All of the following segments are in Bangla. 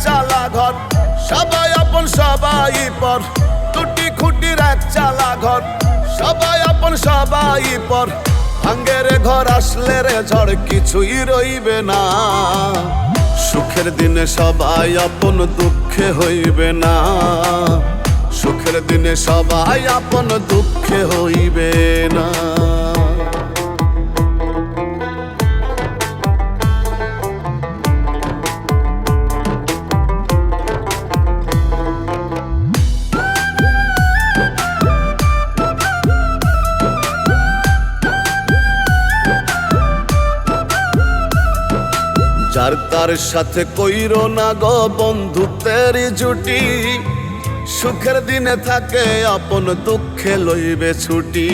চালা ঘর, সবাই আপন সবাই পর। টুটি খুঁটির এক চালা ঘর, সবাই আপন সবাই পর। ভাঙ্গের ঘর আসলে রে ঝড় কিছুই রইবে না। সুখের দিনে সবাই আপন, দুঃখে হইবে না। সুখের দিনে সবাই আপন, দুঃখে হইবে না। যার তার সাথে কইরো না গো বন্ধুত্বের জুটি। সুখের দিনে থাকে আপন, দুঃখে লইবে ছুটি।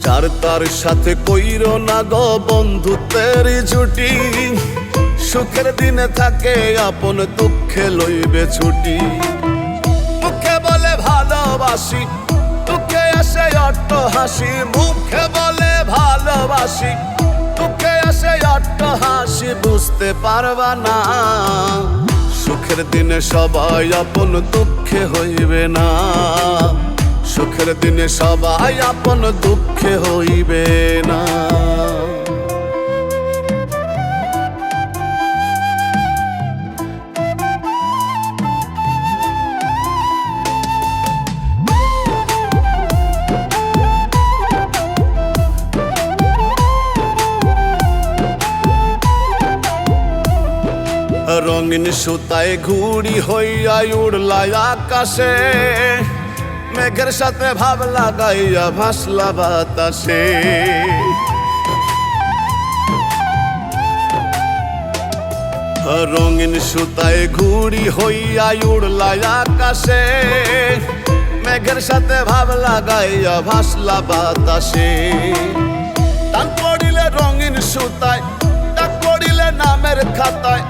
যার তার সাথে কইরো না গো বন্ধুত্বের জুটি। সুখের দিনে থাকে আপন, দুঃখে লইবে ছুটি। মুখে বলে ভালোবাসি, দুঃখে আসে অট্ট হাসি। মুখে বলে ভালোবাসি, দুঃখে আসে অট্ট হাসি। বুঝতে পারবা না সুখের দিনে সবাই আপন, দুঃখে হইবে না। সুখের দিনে সবাই আপন, দুঃখে হইবে না। রঙিন সুতায় ঘুড়ি হইয়া উড়লাই আকাশে। মেঘের সাথে ভাব লাগাইয়া ভাসলা বাতাসে। রঙিন সুতায় ঘুড়ি হইয়া উড়লাই আকাশে। মেঘের সাথে ভাব লাগাইয়া ভাসলা বাতাসে। টান পড়িলে রঙিন সুতায়, ডাক পড়িলে নামের খাতায়।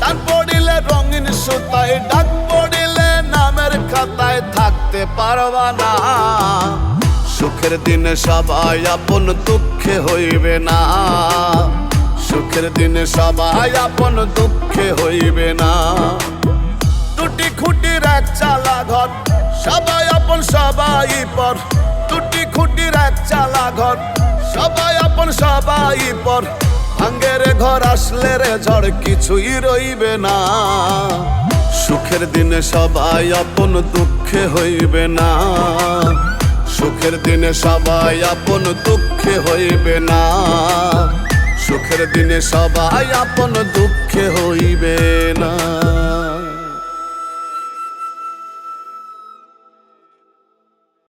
টান পড়িলে রঙিন সুতায়, ডাক পড়িলে নামের খাতায়। থাকতে পারবা না সুখের দিনে সবাই আপন, দুঃখে হইবে না। সুখের দিনে সবাই আপন, দুঃখে হইবে না। টুটি খুঁটির এক চালা ঘর, সবাই আপন সবাই পর। টুটি খুঁটির এক চালা ঘর, সবাই আপন সবাই পর। ভাঙ্গের ঘর আসলে রে ঝড় কিছুই রইবে না। সুখের দিনে সবাই আপন, দুঃখে হইবে না। সুখের দিনে সবাই আপন, দুঃখে হইবে না। সুখের দিনে সবাই আপন, দুঃখে